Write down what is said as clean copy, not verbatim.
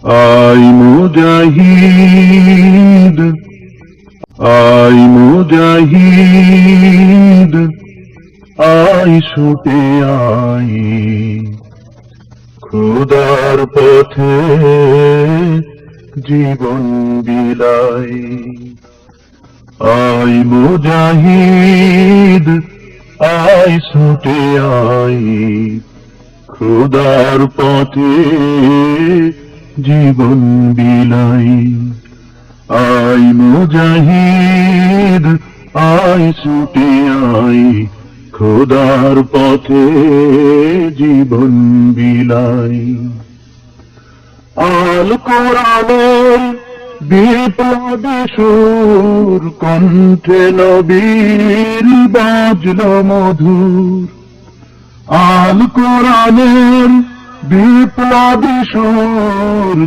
আয় মুজাহিদ, আয় মুজাহিদ, আয় ছুটে আয় খোদার পথে জীবন বিলায়। আয় মুজাহিদ, আয় ছুটে আয় খোদার পথে জীবন বিলায়। আয় মুজাহিদ, আয় ছুটে আয় খোদার পথে জীবন বিলায়। আল কোরআনের বিপ্লবী সুর কণ্ঠে নবীর বাজলো মধুর। আল কোরআনের বিপ্লবী সুর